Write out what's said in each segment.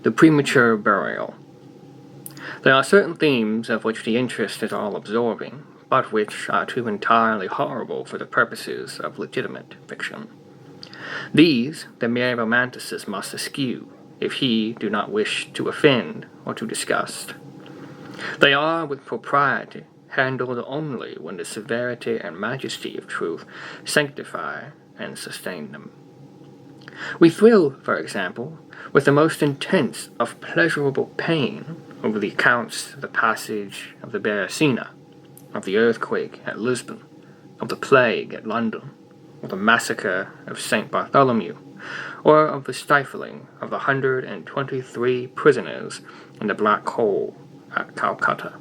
The Premature Burial. There are certain themes of which the interest is all-absorbing, but which are too entirely horrible for the purposes of legitimate fiction. These the mere romanticist must eschew, if he do not wish to offend or to disgust. They are, with propriety, handled only when the severity and majesty of truth sanctify and sustain them. We thrill, for example, with the most intense of pleasurable pain over the accounts of the passage of the Beresina, of the earthquake at Lisbon, of the plague at London, of the massacre of St. Bartholomew, or of the stifling of the 123 prisoners in the black hole at Calcutta.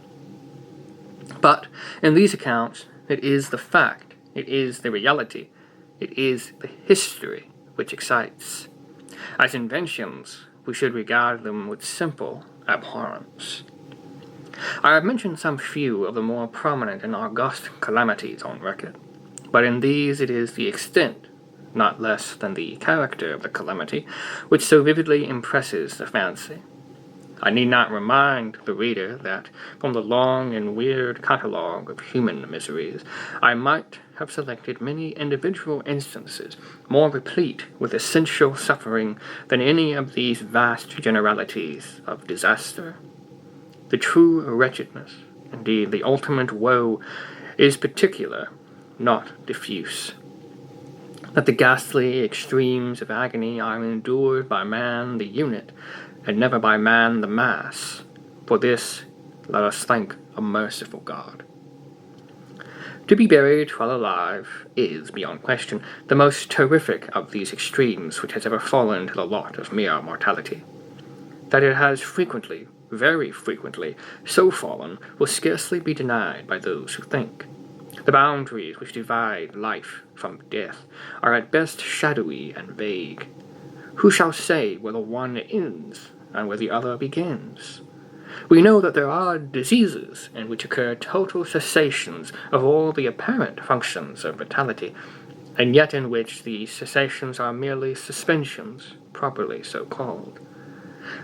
But in these accounts, it is the fact, it is the reality, it is the history which excites. As inventions, we should regard them with simple abhorrence. I have mentioned some few of the more prominent and august calamities on record, but in these it is the extent, not less than the character of the calamity, which so vividly impresses the fancy. I need not remind the reader that, from the long and weird catalogue of human miseries, I might have selected many individual instances more replete with essential suffering than any of these vast generalities of disaster. The true wretchedness, indeed the ultimate woe, is particular, not diffuse. That the ghastly extremes of agony are endured by man the unit, and never by man the mass. For this let us thank a merciful God. To be buried while alive is, beyond question, the most terrific of these extremes which has ever fallen to the lot of mere mortality. That it has frequently, very frequently, so fallen will scarcely be denied by those who think. The boundaries which divide life from death are at best shadowy and vague. Who shall say where the one ends and where the other begins? We know that there are diseases in which occur total cessations of all the apparent functions of vitality, and yet in which the cessations are merely suspensions, properly so called.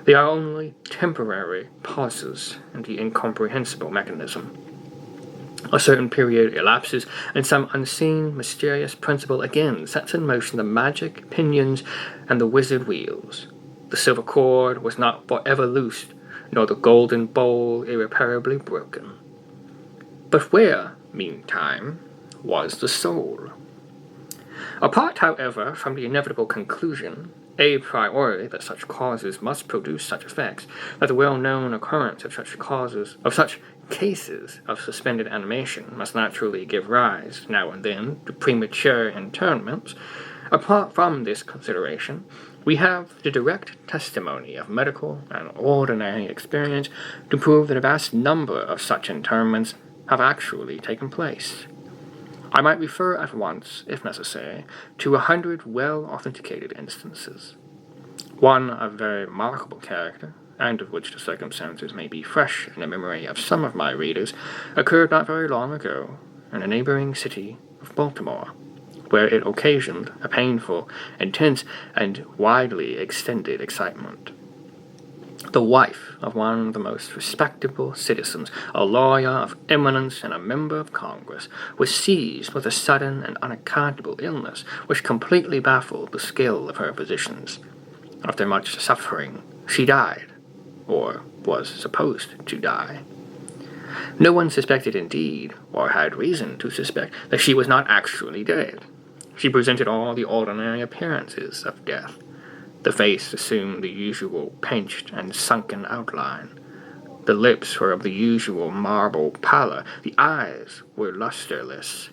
They are only temporary pauses in the incomprehensible mechanism. A certain period elapses, and some unseen, mysterious principle again sets in motion the magic pinions and the wizard wheels. The silver cord was not forever loosed, nor the golden bowl irreparably broken. But where, meantime, was the soul? Apart, however, from the inevitable conclusion, a priori, that such causes must produce such effects, that the well-known occurrence of such cases of suspended animation must naturally give rise, now and then, to premature interments, apart from this consideration, we have the direct testimony of medical and ordinary experience to prove that a vast number of such interments have actually taken place. I might refer at once, if necessary, to 100 well-authenticated instances. One of very remarkable character, and of which the circumstances may be fresh in the memory of some of my readers, occurred not very long ago in the neighboring city of Baltimore, where it occasioned a painful, intense, and widely extended excitement. The wife of one of the most respectable citizens, a lawyer of eminence and a member of Congress, was seized with a sudden and unaccountable illness which completely baffled the skill of her physicians. After much suffering, she died, or was supposed to die. No one suspected indeed, or had reason to suspect, that she was not actually dead. She presented all the ordinary appearances of death. The face assumed the usual pinched and sunken outline. The lips were of the usual marble pallor. The eyes were lusterless.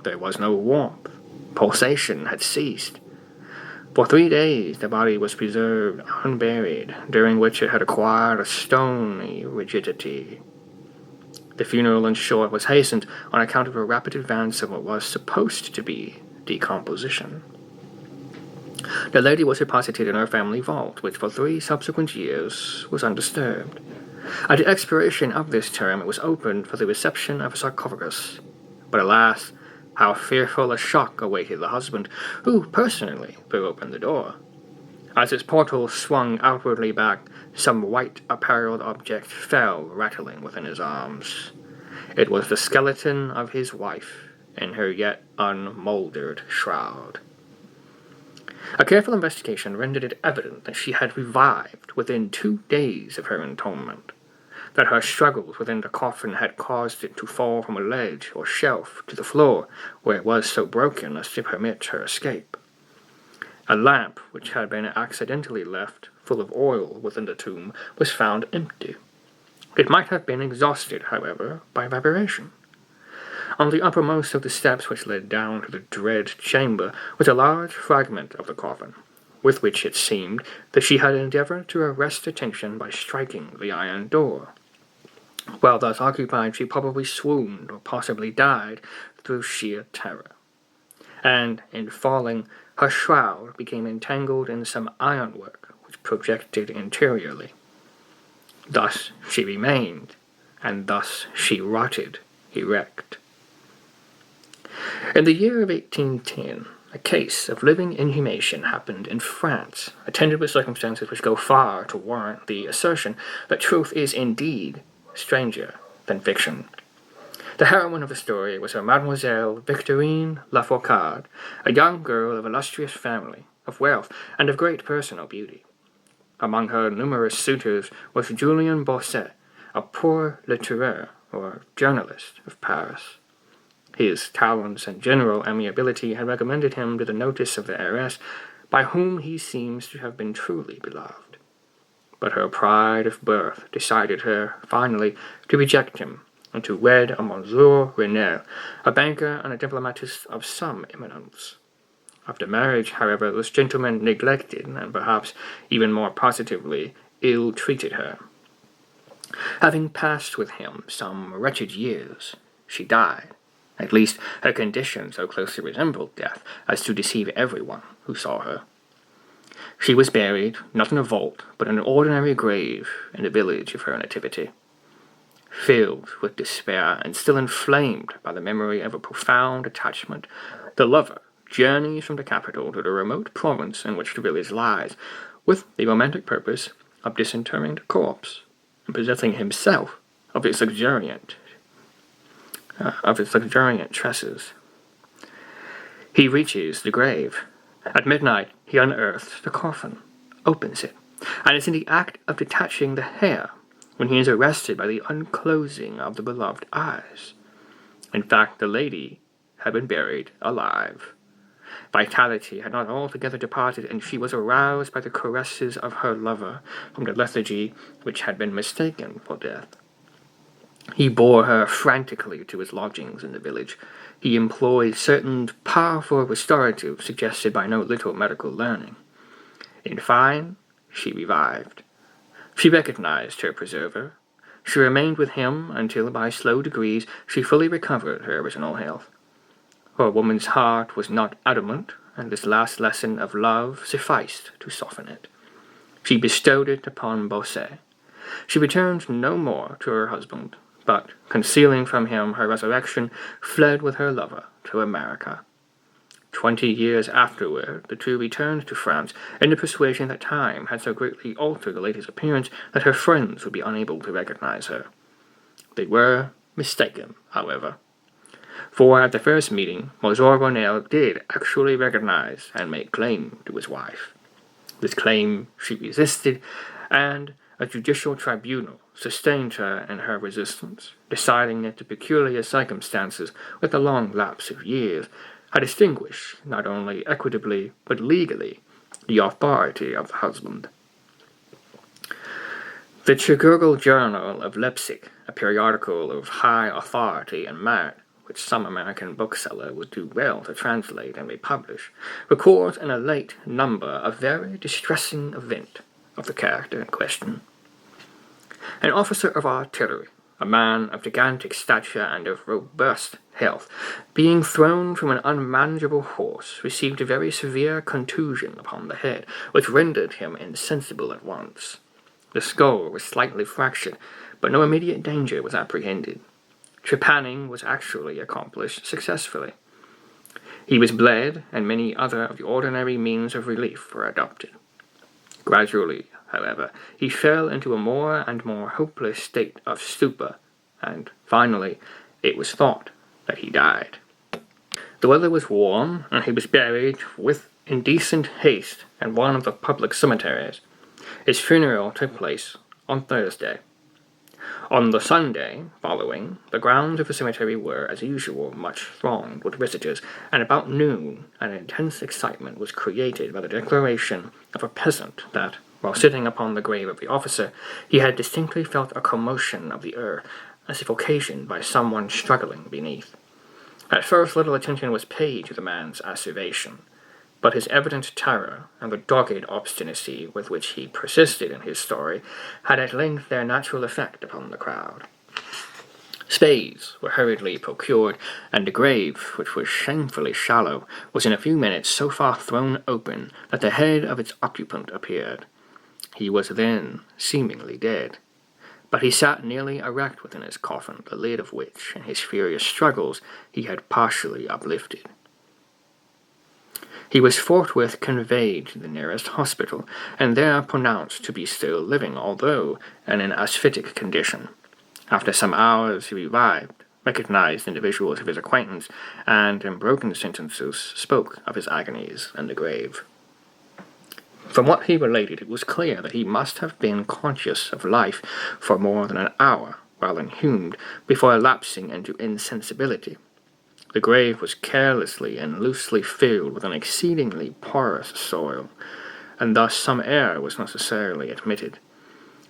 There was no warmth. Pulsation had ceased. For 3 days the body was preserved unburied, during which it had acquired a stony rigidity. The funeral, in short, was hastened on account of a rapid advance of what was supposed to be decomposition. The lady was deposited in her family vault, which for 3 subsequent years was undisturbed. At the expiration of this term it was opened for the reception of a sarcophagus. But alas, how fearful a shock awaited the husband, who personally threw open the door. As its portal swung outwardly back, some white apparelled object fell rattling within his arms. It was the skeleton of his wife in her yet unmouldered shroud. A careful investigation rendered it evident that she had revived within 2 days of her entombment, that her struggles within the coffin had caused it to fall from a ledge or shelf to the floor, where it was so broken as to permit her escape. A lamp, which had been accidentally left full of oil within the tomb, was found empty. It might have been exhausted, however, by evaporation. On the uppermost of the steps which led down to the dread chamber was a large fragment of the coffin, with which it seemed that she had endeavored to arrest attention by striking the iron door. While thus occupied, she probably swooned or possibly died through sheer terror. And, in falling, her shroud became entangled in some ironwork which projected interiorly. Thus she remained, and thus she rotted erect. In the year of 1810, a case of living inhumation happened in France, attended with circumstances which go far to warrant the assertion that truth is indeed stranger than fiction. The heroine of the story was a Mademoiselle Victorine Lafourcade, a young girl of illustrious family, of wealth, and of great personal beauty. Among her numerous suitors was Julien Bosset, a poor litteraire, or journalist, of Paris. His talents and general amiability had recommended him to the notice of the heiress, by whom he seems to have been truly beloved. But her pride of birth decided her, finally, to reject him, and to wed a Monsieur Renel, a banker and a diplomatist of some eminence. After marriage, however, this gentleman neglected, and perhaps even more positively, ill-treated her. Having passed with him some wretched years, she died. At least, her condition so closely resembled death as to deceive everyone who saw her. She was buried, not in a vault, but in an ordinary grave in the village of her nativity. Filled with despair and still inflamed by the memory of a profound attachment, the lover journeys from the capital to the remote province in which the village lies, with the romantic purpose of disinterring the corpse and possessing himself of its luxuriant tresses. He reaches the grave. At midnight, he unearths the coffin, opens it, and is in the act of detaching the hair when he is arrested by the unclosing of the beloved eyes. In fact, the lady had been buried alive. Vitality had not altogether departed, and she was aroused by the caresses of her lover from the lethargy which had been mistaken for death. He bore her frantically to his lodgings in the village. He employed certain powerful restoratives suggested by no little medical learning. In fine, she revived. She recognized her preserver. She remained with him until, by slow degrees, she fully recovered her original health. Her woman's heart was not adamant, and this last lesson of love sufficed to soften it. She bestowed it upon Bosset. She returned no more to her husband, but, concealing from him her resurrection, fled with her lover to America. 20 years afterward, the two returned to France, in the persuasion that time had so greatly altered the lady's appearance that her friends would be unable to recognize her. They were mistaken, however. For at the first meeting, Monsieur Renel did actually recognize and make claim to his wife. This claim she resisted, and a judicial tribunal sustained her in her resistance, deciding that the peculiar circumstances, with the long lapse of years, had extinguished, not only equitably, but legally, the authority of the husband. The Chirurgical Journal of Leipzig, a periodical of high authority and merit, which some American bookseller would do well to translate and republish, records in a late number a very distressing event of the character in question. An officer of artillery, a man of gigantic stature and of robust health, being thrown from an unmanageable horse, received a very severe contusion upon the head, which rendered him insensible at once. The skull was slightly fractured, but no immediate danger was apprehended. Trepanning was actually accomplished successfully. He was bled, and many other of the ordinary means of relief were adopted. Gradually, however, he fell into a more and more hopeless state of stupor, and finally it was thought that he died. The weather was warm, and he was buried with indecent haste in one of the public cemeteries. His funeral took place on Thursday. On the Sunday following, the grounds of the cemetery were, as usual, much thronged with visitors, and about noon an intense excitement was created by the declaration of a peasant that, while sitting upon the grave of the officer, he had distinctly felt a commotion of the earth, as if occasioned by someone struggling beneath. At first little attention was paid to the man's asseveration, but his evident terror and the dogged obstinacy with which he persisted in his story had at length their natural effect upon the crowd. Spades were hurriedly procured, and the grave, which was shamefully shallow, was in a few minutes so far thrown open that the head of its occupant appeared. He was then seemingly dead, but he sat nearly erect within his coffin, the lid of which, in his furious struggles, he had partially uplifted. He was forthwith conveyed to the nearest hospital, and there pronounced to be still living, although in an asphytic condition. After some hours he revived, recognized individuals of his acquaintance, and in broken sentences spoke of his agonies in the grave. From what he related, it was clear that he must have been conscious of life for more than an hour while inhumed, before lapsing into insensibility. The grave was carelessly and loosely filled with an exceedingly porous soil, and thus some air was necessarily admitted.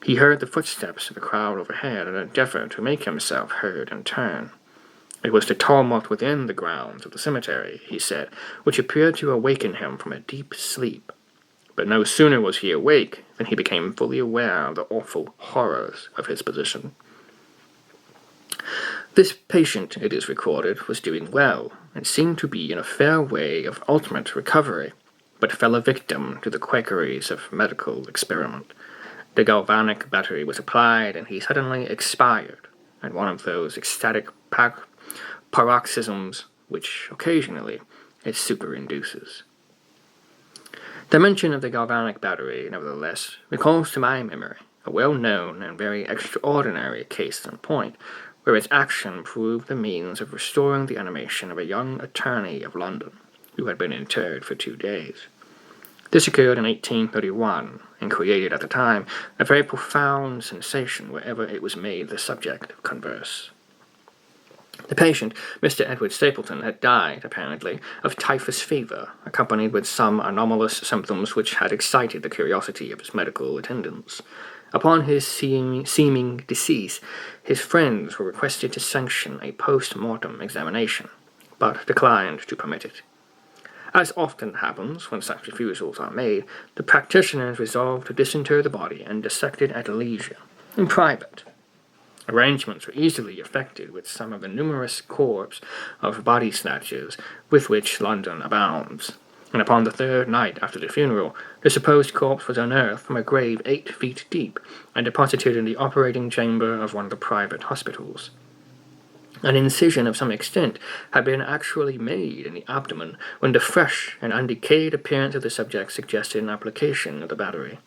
He heard the footsteps of the crowd overhead and endeavored to make himself heard in turn. It was the tumult within the grounds of the cemetery, he said, which appeared to awaken him from a deep sleep. But no sooner was he awake than he became fully aware of the awful horrors of his position. This patient, it is recorded, was doing well, and seemed to be in a fair way of ultimate recovery, but fell a victim to the quackeries of medical experiment. The galvanic battery was applied, and he suddenly expired, in one of those ecstatic paroxysms which, occasionally, it superinduces. The mention of the galvanic battery, nevertheless, recalls to my memory a well-known and very extraordinary case in point, where its action proved the means of restoring the animation of a young attorney of London, who had been interred for 2 days. This occurred in 1831, and created at the time a very profound sensation wherever it was made the subject of converse. The patient, Mr. Edward Stapleton, had died, apparently, of typhus fever, accompanied with some anomalous symptoms which had excited the curiosity of his medical attendants. Upon his seeming decease, his friends were requested to sanction a post-mortem examination, but declined to permit it. As often happens when such refusals are made, the practitioners resolved to disinter the body and dissect it at leisure, in private. Arrangements were easily effected with some of the numerous corps of body-snatchers with which London abounds, and upon the 3rd night after the funeral, the supposed corpse was unearthed from a grave 8 feet deep, and deposited in the operating chamber of one of the private hospitals. An incision of some extent had been actually made in the abdomen, when the fresh and undecayed appearance of the subject suggested an application of the battery.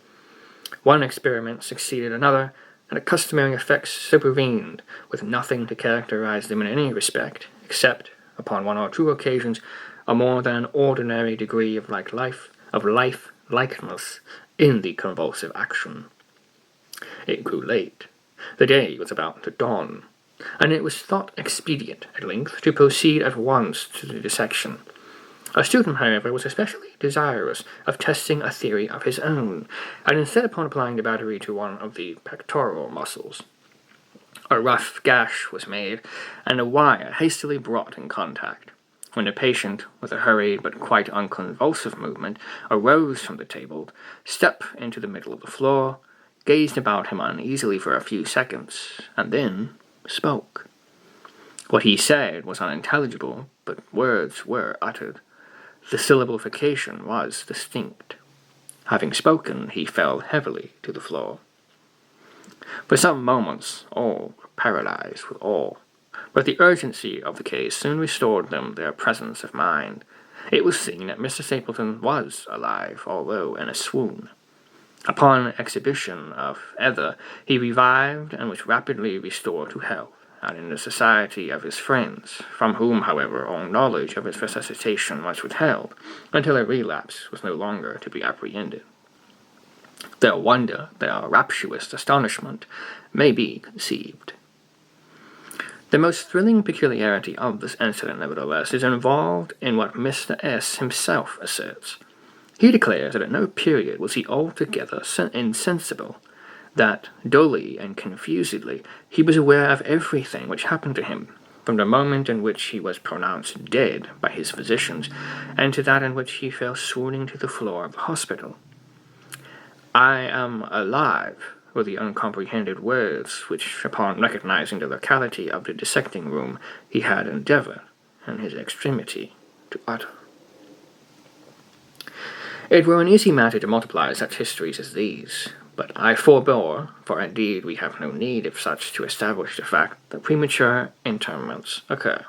One experiment succeeded another, and the customary effects supervened, with nothing to characterize them in any respect, except, upon 1 or 2 occasions, a more than ordinary degree of life-likeness in the convulsive action. It grew late. The day was about to dawn, and it was thought expedient, at length, to proceed at once to the dissection. A student, however, was especially desirous of testing a theory of his own, and instead upon applying the battery to one of the pectoral muscles, a rough gash was made, and a wire hastily brought in contact. When the patient, with a hurried but quite unconvulsive movement, arose from the table, stepped into the middle of the floor, gazed about him uneasily for a few seconds, and then spoke. What he said was unintelligible, but words were uttered. The syllabification was distinct. Having spoken, he fell heavily to the floor. For some moments all were paralyzed with awe, but the urgency of the case soon restored them their presence of mind. It was seen that Mr. Stapleton was alive, although in a swoon. Upon exhibition of Edgar, he revived and was rapidly restored to health, and in the society of his friends, from whom, however, all knowledge of his resuscitation was withheld, until a relapse was no longer to be apprehended. Their wonder, their rapturous astonishment, may be conceived. The most thrilling peculiarity of this incident, nevertheless, is involved in what Mr. S. himself asserts. He declares that at no period was he altogether insensible, that, dully and confusedly, he was aware of everything which happened to him, from the moment in which he was pronounced dead by his physicians, and to that in which he fell swooning to the floor of the hospital. "I am alive," were the uncomprehended words which, upon recognizing the locality of the dissecting room, he had endeavored, in his extremity, to utter. It were an easy matter to multiply such histories as these, but I forbore, for indeed we have no need of such to establish the fact that premature interments occur.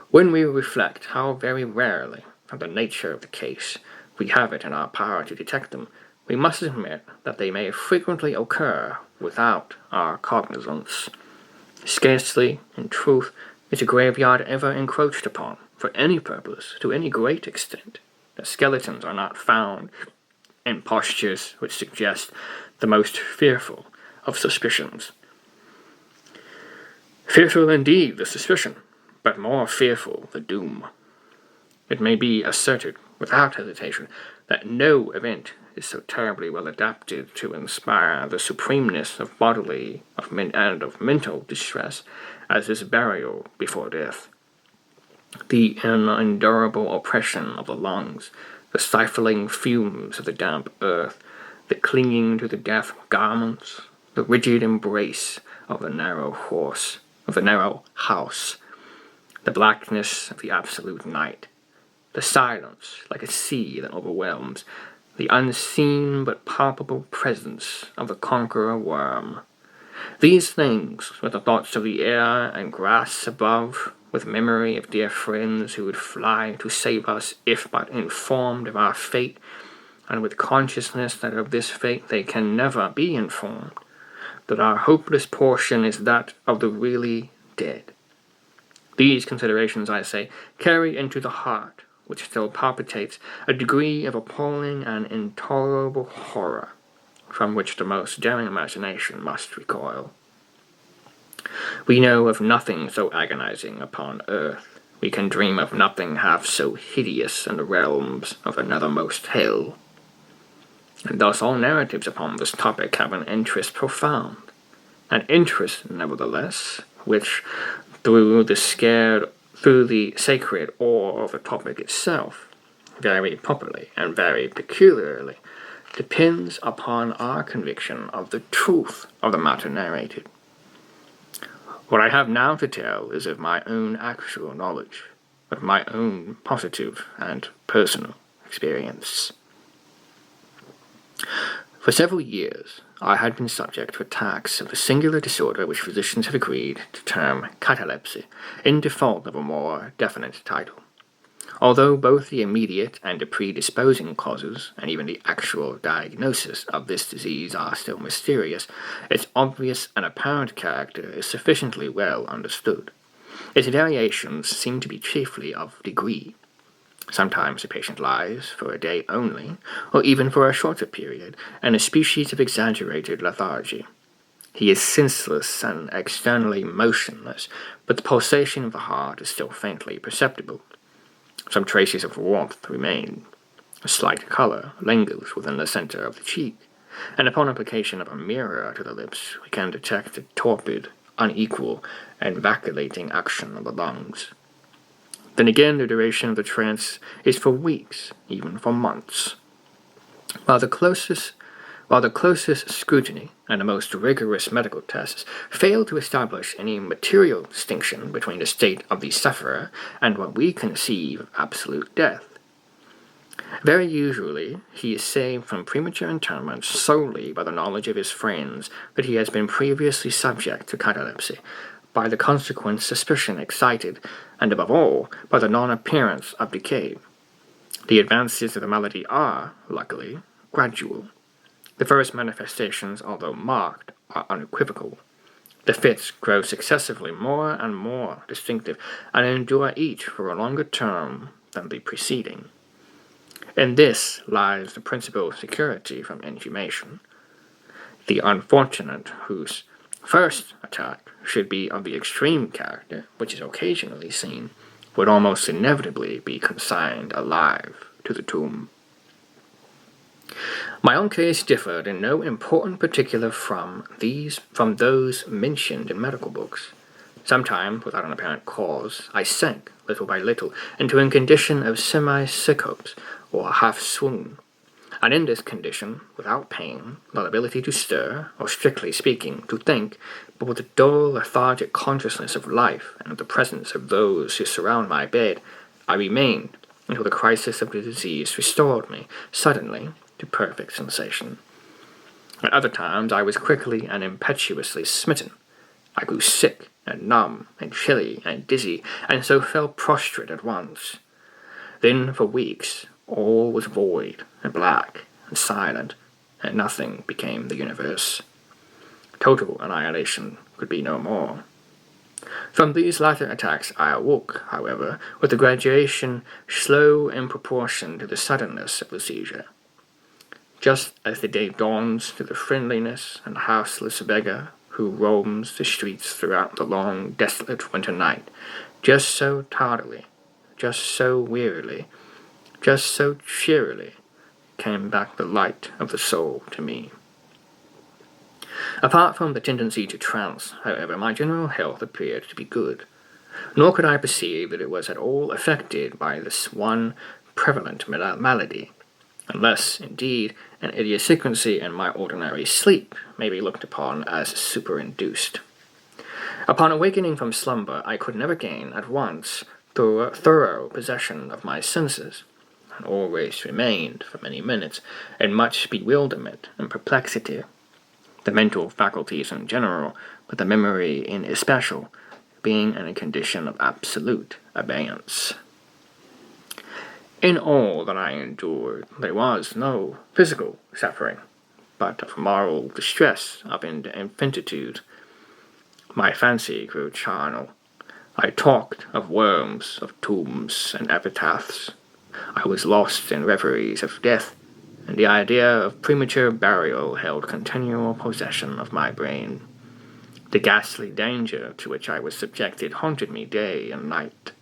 When we reflect how very rarely, from the nature of the case, we have it in our power to detect them, we must admit that they may frequently occur without our cognizance. Scarcely, in truth, is a graveyard ever encroached upon, for any purpose, to any great extent. The skeletons are not found in postures which suggest the most fearful of suspicions. Fearful indeed the suspicion, but more fearful the doom. It may be asserted, without hesitation, that no event is so terribly well adapted to inspire the supremeness of bodily and of mental distress as is burial before death. The unendurable oppression of the lungs, the stifling fumes of the damp earth, the clinging to the death garments, the rigid embrace of the narrow house, the blackness of the absolute night, the silence like a sea that overwhelms, the unseen but palpable presence of the conqueror worm. These things, with the thoughts of the air and grass above, with memory of dear friends who would fly to save us if but informed of our fate, and with consciousness that of this fate they can never be informed, that our hopeless portion is that of the really dead. These considerations, I say, carry into the heart, which still palpitates, a degree of appalling and intolerable horror, from which the most daring imagination must recoil. We know of nothing so agonizing upon earth. We can dream of nothing half so hideous in the realms of anothermost hell. And thus all narratives upon this topic have an interest profound, an interest, nevertheless, which, through the sacred awe of the topic itself, very properly and very peculiarly, depends upon our conviction of the truth of the matter narrated. What I have now to tell is of my own actual knowledge, of my own positive and personal experience. For several years, I had been subject to attacks of a singular disorder which physicians have agreed to term catalepsy, in default of a more definite title. Although both the immediate and the predisposing causes, and even the actual diagnosis of this disease are still mysterious, its obvious and apparent character is sufficiently well understood. Its variations seem to be chiefly of degree. Sometimes the patient lies for a day only, or even for a shorter period, in a species of exaggerated lethargy. He is senseless and externally motionless, but the pulsation of the heart is still faintly perceptible. Some traces of warmth remain. A slight color lingers within the center of the cheek, and upon application of a mirror to the lips, we can detect a torpid, unequal, and vacillating action of the lungs. Then again, the duration of the trance is for weeks, even for months. While the closest scrutiny and the most rigorous medical tests fail to establish any material distinction between the state of the sufferer and what we conceive of absolute death. Very usually, he is saved from premature interment solely by the knowledge of his friends that he has been previously subject to catalepsy, by the consequent suspicion excited, and above all, by the non-appearance of decay. The advances of the malady are, luckily, gradual. The first manifestations, although marked, are unequivocal. The fits grow successively more and more distinctive, and endure each for a longer term than the preceding. In this lies the principal security from inhumation. The unfortunate whose first attack should be of the extreme character, which is occasionally seen, would almost inevitably be consigned alive to the tomb. My own case differed in no important particular from those mentioned in medical books. Sometimes, without an apparent cause, I sank, little by little, into a condition of semi-syncope or half-swoon, and in this condition, without pain, not ability to stir, or strictly speaking, to think, but with a dull, lethargic consciousness of life and of the presence of those who surround my bed, I remained until the crisis of the disease restored me, suddenly, to perfect sensation. At other times I was quickly and impetuously smitten. I grew sick and numb and chilly and dizzy, and so fell prostrate at once. Then for weeks all was void and black and silent, and nothing became the universe. Total annihilation could be no more. From these latter attacks I awoke, however, with a graduation slow in proportion to the suddenness of the seizure. Just as the day dawns to the friendliness and houseless beggar who roams the streets throughout the long, desolate winter night, just so tardily, just so wearily, just so cheerily came back the light of the soul to me. Apart from the tendency to trance, however, my general health appeared to be good, nor could I perceive that it was at all affected by this one prevalent malady, unless, indeed, an idiosyncrasy in my ordinary sleep may be looked upon as superinduced. Upon awakening from slumber, I could never gain at once thorough possession of my senses, and always remained, for many minutes, in much bewilderment and perplexity, the mental faculties in general, but the memory in especial, being in a condition of absolute abeyance. In all that I endured, there was no physical suffering, but of moral distress of infinitude. My fancy grew charnel. I talked of worms, of tombs, and epitaphs. I was lost in reveries of death, and the idea of premature burial held continual possession of my brain. The ghastly danger to which I was subjected haunted me day and night.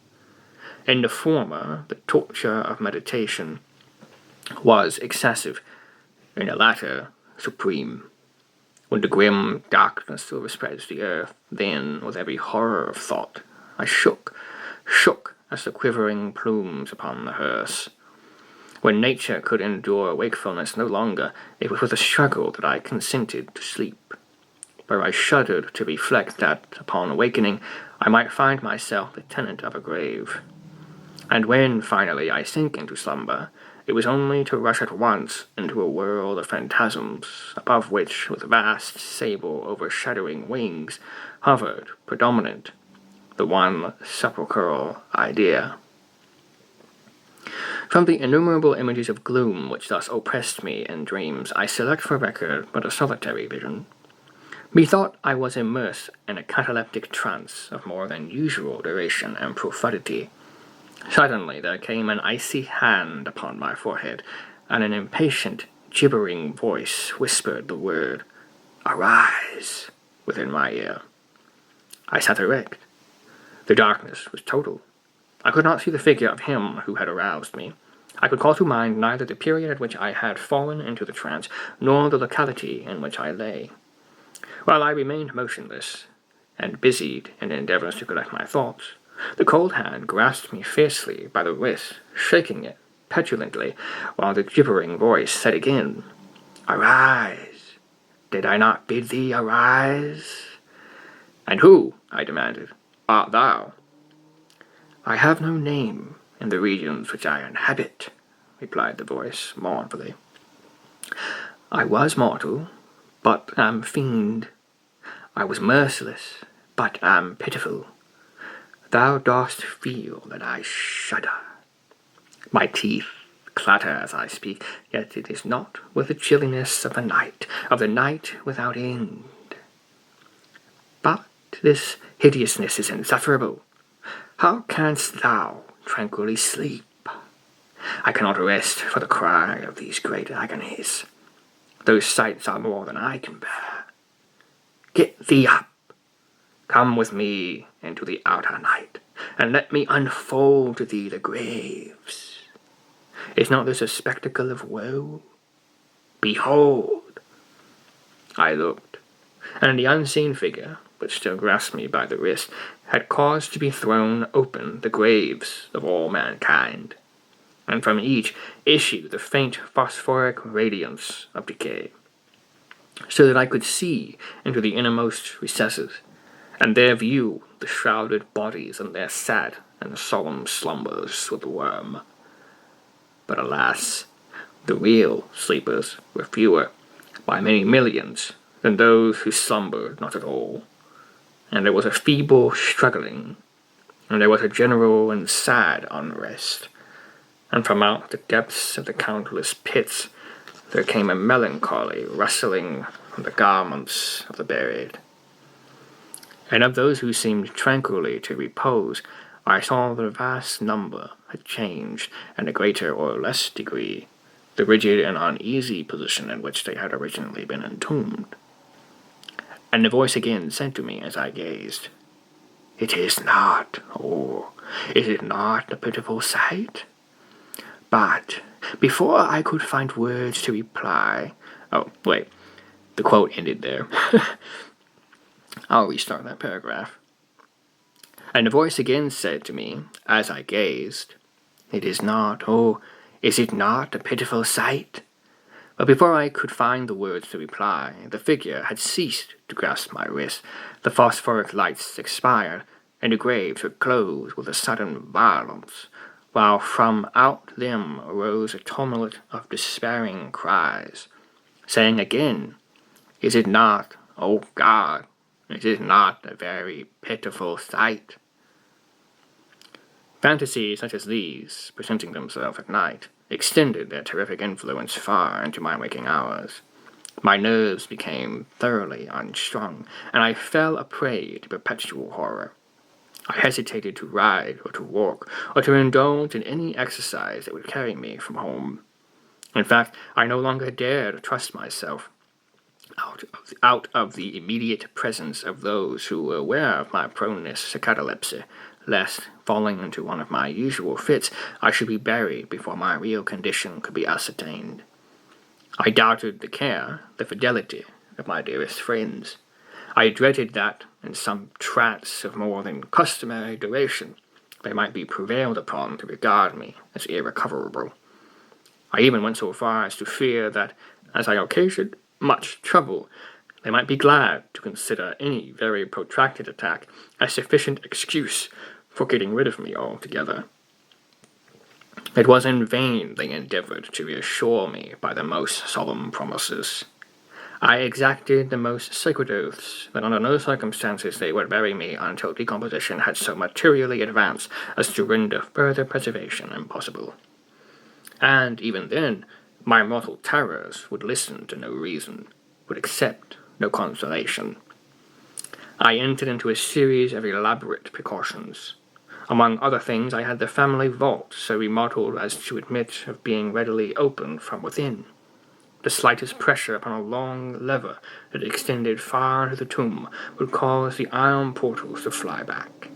In the former, the torture of meditation was excessive, in the latter, supreme. When the grim darkness overspreads the earth, then, with every horror of thought, I shook as the quivering plumes upon the hearse. When nature could endure wakefulness no longer, it was with a struggle that I consented to sleep, where I shuddered to reflect that, upon awakening, I might find myself the tenant of a grave. And when, finally, I sank into slumber, it was only to rush at once into a world of phantasms, above which, with vast, sable, overshadowing wings, hovered, predominant, the one sepulchral idea. From the innumerable images of gloom which thus oppressed me in dreams, I select for record but a solitary vision. Methought I was immersed in a cataleptic trance of more than usual duration and profundity. Suddenly there came an icy hand upon my forehead, and an impatient, gibbering voice whispered the word, "Arise," within my ear. I sat erect. The darkness was total. I could not see the figure of him who had aroused me. I could call to mind neither the period at which I had fallen into the trance, nor the locality in which I lay. While I remained motionless, and busied in endeavors to collect my thoughts, the cold hand grasped me fiercely by the wrist, shaking it petulantly, while the gibbering voice said again, "Arise! Did I not bid thee arise?" "And who," I demanded, "art thou?" "I have no name in the regions which I inhabit," replied the voice mournfully. "I was mortal, but am fiend. I was merciless, but am pitiful. Thou dost feel that I shudder. My teeth clatter as I speak, yet it is not with the chilliness of the night without end. But this hideousness is insufferable. How canst thou tranquilly sleep? I cannot rest for the cry of these great agonies. Those sights are more than I can bear. Get thee up. Come with me into the outer night, and let me unfold to thee the graves. Is not this a spectacle of woe? Behold! I looked, and the unseen figure, which still grasped me by the wrist, had caused to be thrown open the graves of all mankind, and from each issued the faint phosphoric radiance of decay, so that I could see into the innermost recesses, and there view the shrouded bodies in their sad and solemn slumbers with the worm. But alas, the real sleepers were fewer, by many millions, than those who slumbered not at all. And there was a feeble struggling, and there was a general and sad unrest, and from out the depths of the countless pits there came a melancholy rustling from the garments of the buried. And of those who seemed tranquilly to repose, I saw that a vast number had changed, in a greater or less degree, the rigid and uneasy position in which they had originally been entombed. And the voice again said to me as I gazed, "It is not, is it not a pitiful sight?" But before I could find words to reply... Oh, wait, the quote ended there. I'll restart that paragraph. And the voice again said to me, as I gazed, "It is not, is it not a pitiful sight?" But before I could find the words to reply, the figure had ceased to grasp my wrist, the phosphoric lights expired, and the graves were closed with a sudden violence, while from out them arose a tumult of despairing cries, saying again, "Is it not, O God, is it not a very pitiful sight?" Fantasies such as these, presenting themselves at night, extended their terrific influence far into my waking hours. My nerves became thoroughly unstrung, and I fell a prey to perpetual horror. I hesitated to ride or to walk, or to indulge in any exercise that would carry me from home. In fact, I no longer dared trust myself out of the immediate presence of those who were aware of my proneness to catalepsy, lest, falling into one of my usual fits, I should be buried before my real condition could be ascertained. I doubted the care, the fidelity of my dearest friends. I dreaded that, in some trance of more than customary duration, they might be prevailed upon to regard me as irrecoverable. I even went so far as to fear that, as I occasioned much trouble, they might be glad to consider any very protracted attack as sufficient excuse for getting rid of me altogether. It was in vain they endeavored to reassure me by the most solemn promises. I exacted the most sacred oaths that under no circumstances they would bury me until decomposition had so materially advanced as to render further preservation impossible. And even then, my mortal terrors would listen to no reason, would accept no consolation. I entered into a series of elaborate precautions. Among other things, I had the family vault so remodeled as to admit of being readily opened from within. The slightest pressure upon a long lever that extended far into the tomb would cause the iron portals to fly back.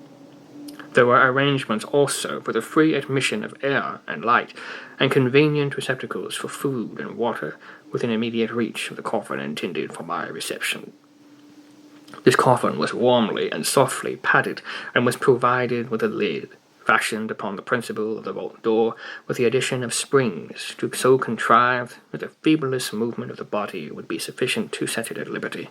There were arrangements also for the free admission of air and light, and convenient receptacles for food and water within immediate reach of the coffin intended for my reception. This coffin was warmly and softly padded, and was provided with a lid, fashioned upon the principle of the vault door, with the addition of springs, to so contrived that the feeblest movement of the body would be sufficient to set it at liberty.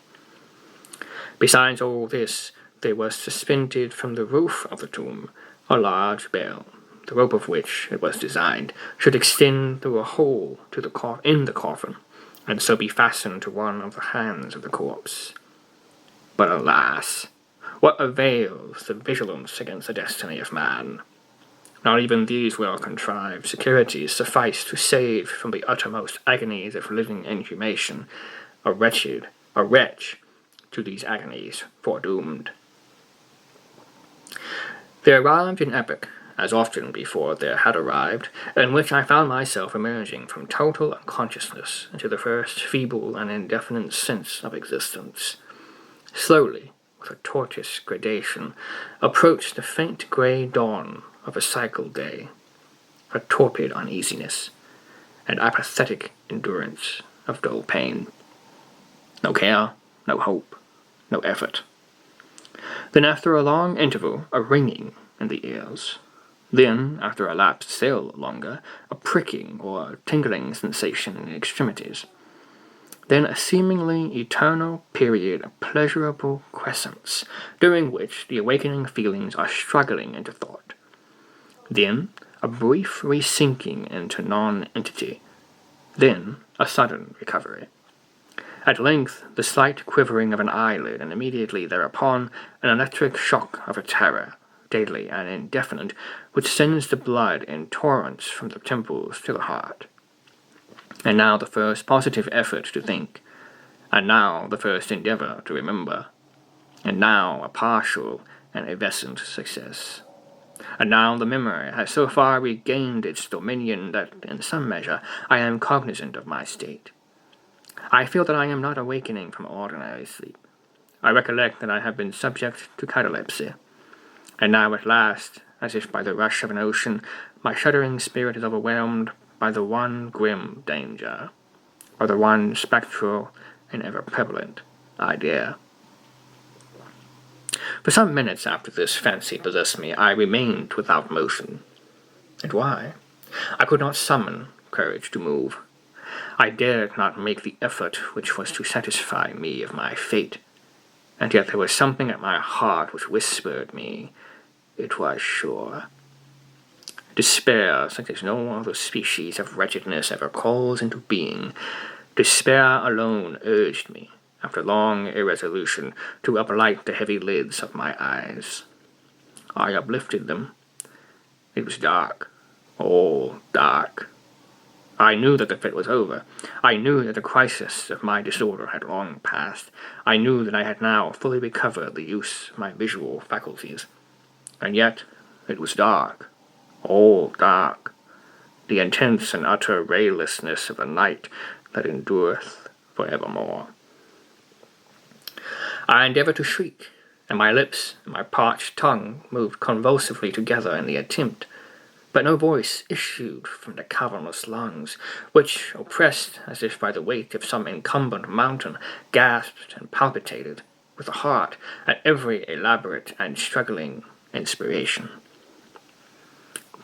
Besides all this, there was suspended from the roof of the tomb a large bell, the rope of which, it was designed, should extend through a hole in the coffin, and so be fastened to one of the hands of the corpse. But alas, what avails the vigilance against the destiny of man? Not even these well-contrived securities suffice to save from the uttermost agonies of living inhumation a wretch to these agonies foredoomed. There arrived an epoch, as often before there had arrived, in which I found myself emerging from total unconsciousness into the first feeble and indefinite sense of existence. Slowly, with a tortuous gradation, approached the faint grey dawn of a cycle day, a torpid uneasiness, and apathetic endurance of dull pain. No care, no hope, no effort. Then after a long interval, a ringing in the ears. Then, after a lapse still longer, a pricking or tingling sensation in the extremities. Then a seemingly eternal period of pleasurable quiescence, during which the awakening feelings are struggling into thought. Then a brief resinking into non-entity. Then a sudden recovery. At length the slight quivering of an eyelid, and immediately thereupon an electric shock of a terror, deadly and indefinite, which sends the blood in torrents from the temples to the heart. And now the first positive effort to think, and now the first endeavor to remember, and now a partial and evanescent success. And now the memory has so far regained its dominion that, in some measure, I am cognizant of my state. I feel that I am not awakening from ordinary sleep. I recollect that I have been subject to catalepsy. And now at last, as if by the rush of an ocean, my shuddering spirit is overwhelmed by the one grim danger, by the one spectral and ever-prevalent idea. For some minutes after this fancy possessed me, I remained without motion. And why? I could not summon courage to move. I dared not make the effort which was to satisfy me of my fate, and yet there was something at my heart which whispered me it was sure. Despair, such as no other species of wretchedness ever calls into being, despair alone urged me, after long irresolution, to uplight the heavy lids of my eyes. I uplifted them. It was dark, all dark. I knew that the fit was over. I knew that the crisis of my disorder had long passed. I knew that I had now fully recovered the use of my visual faculties. And yet it was dark, all dark, the intense and utter raylessness of a night that endureth for evermore. I endeavored to shriek, and my lips and my parched tongue moved convulsively together in the attempt, but no voice issued from the cavernous lungs, which, oppressed as if by the weight of some incumbent mountain, gasped and palpitated with the heart at every elaborate and struggling inspiration.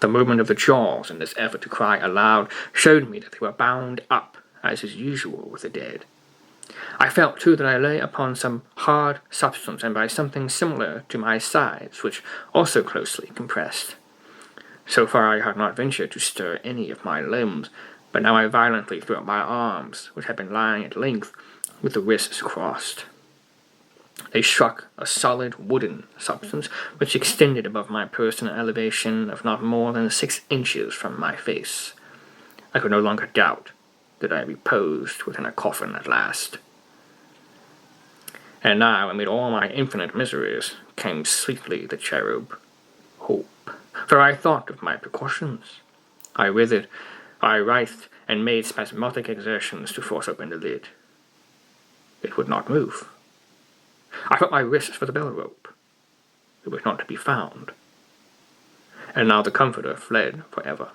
The movement of the jaws in this effort to cry aloud showed me that they were bound up, as is usual with the dead. I felt, too, that I lay upon some hard substance, and by something similar to my sides, which also closely compressed. So far I had not ventured to stir any of my limbs, but now I violently threw up my arms, which had been lying at length, with the wrists crossed. They struck a solid wooden substance, which extended above my person an elevation of not more than 6 inches from my face. I could no longer doubt that I reposed within a coffin at last. And now, amid all my infinite miseries, came sweetly the cherub, Hope. For I thought of my precautions. I writhed, and made spasmodic exertions to force open the lid. It would not move. I felt my wrists for the bell rope. It was not to be found. And now the comforter fled forever,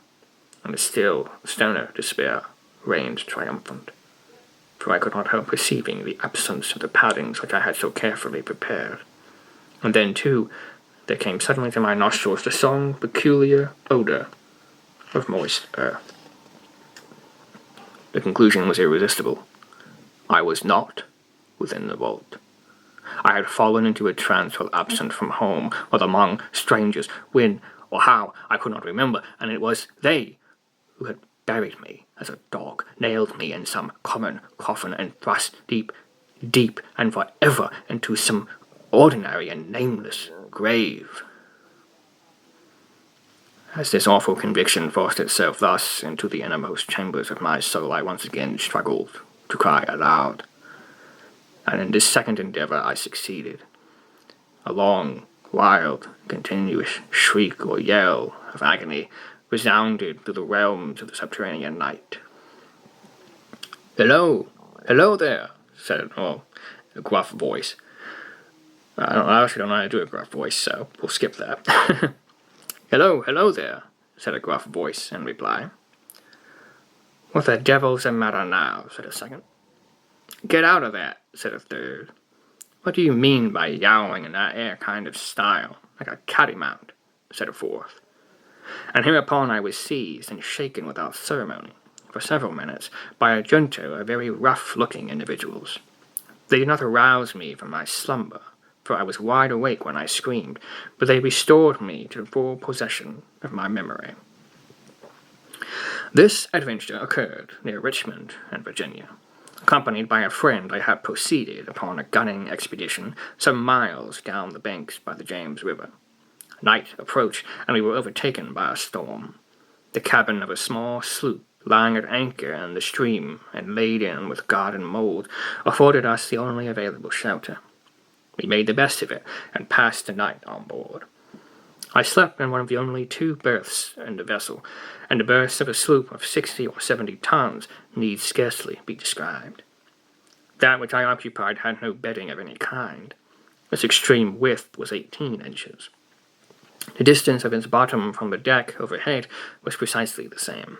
and the still sterner despair reigned triumphant, for I could not help perceiving the absence of the paddings which I had so carefully prepared. And then, too, there came suddenly to my nostrils the strong, peculiar odor of moist earth. The conclusion was irresistible. I was not within the vault. I had fallen into a trance while absent from home, while among strangers, when or how, I could not remember, and it was they who had buried me as a dog, nailed me in some common coffin, and thrust deep, and forever into some ordinary and nameless grave. As this awful conviction forced itself thus into the innermost chambers of my soul, I once again struggled to cry aloud. And in this second endeavor I succeeded. A long, wild, continuous shriek or yell of agony resounded through the realms of the subterranean night. "Hello! Hello there!" said a gruff voice. I actually don't know how to do a gruff voice, so we'll skip that. Hello there, said a gruff voice in reply. "What the devil's the matter now?" said a second. "Get out of that," said a third. "What do you mean by yowling in that air kind of style, like a cattymount?" said a fourth. And hereupon I was seized and shaken without ceremony, for several minutes, by a junto of very rough-looking individuals. They did not arouse me from my slumber, for I was wide awake when I screamed, but they restored me to full possession of my memory. This adventure occurred near Richmond in Virginia. Accompanied by a friend, I had proceeded upon a gunning expedition some miles down the banks by the James River. Night approached, and we were overtaken by a storm. The cabin of a small sloop, lying at anchor in the stream and laden with garden mold, afforded us the only available shelter. We made the best of it, and passed the night on board. I slept in one of the only 2 berths in the vessel, and the berths of a sloop of 60 or 70 tons need scarcely be described. That which I occupied had no bedding of any kind. Its extreme width was 18 inches. The distance of its bottom from the deck overhead was precisely the same.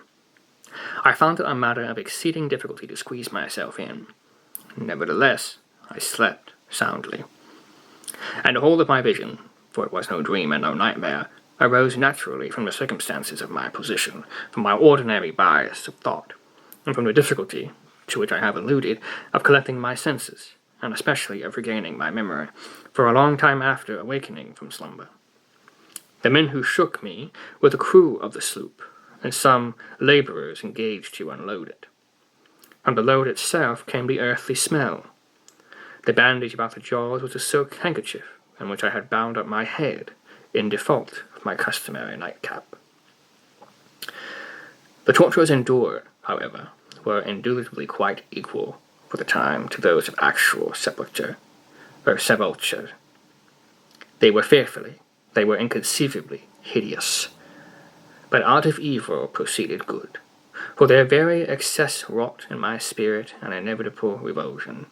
I found it a matter of exceeding difficulty to squeeze myself in. Nevertheless, I slept soundly. And the whole of my vision, for it was no dream and no nightmare, arose naturally from the circumstances of my position, from my ordinary bias of thought, and from the difficulty, to which I have alluded, of collecting my senses, and especially of regaining my memory, for a long time after awakening from slumber. The men who shook me were the crew of the sloop, and some laborers engaged to unload it. From the load itself came the earthly smell. The bandage about the jaws was a silk handkerchief in which I had bound up my head, in default of my customary nightcap. The tortures endured, however, were indubitably quite equal, for the time, to those of actual sepulture. They were fearfully, they were inconceivably hideous. But out of evil proceeded good, for their very excess wrought in my spirit an inevitable revulsion.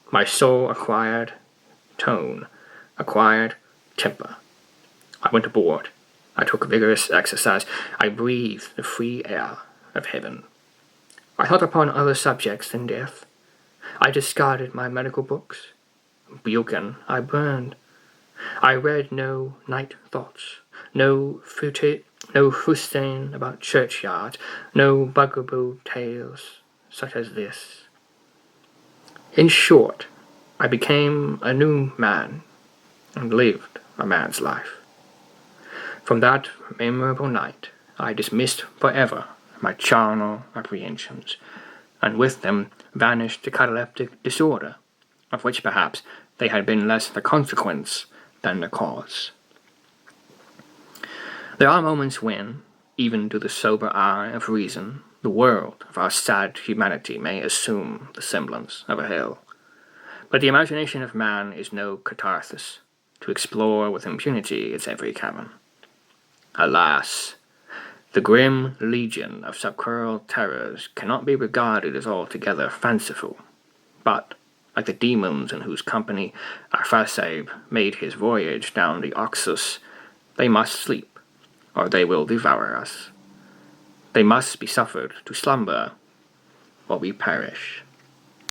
My soul acquired tone, acquired temper. I went aboard. I took vigorous exercise. I breathed the free air of heaven. I thought upon other subjects than death. I discarded my medical books. Buchan I burned. I read no night thoughts, no fustain about churchyards, no bugaboo tales such as this. In short, I became a new man, and lived a man's life. From that memorable night, I dismissed forever my charnel apprehensions, and with them vanished the cataleptic disorder, of which perhaps they had been less the consequence than the cause. There are moments when, even to the sober eye of reason, the world of our sad humanity may assume the semblance of a hell. But the imagination of man is no catharsis, to explore with impunity its every cavern. Alas! The grim legion of subcurrent terrors cannot be regarded as altogether fanciful, but, like the demons in whose company Arphasabe made his voyage down the Oxus, they must sleep, or they will devour us. They must be suffered to slumber, or we perish.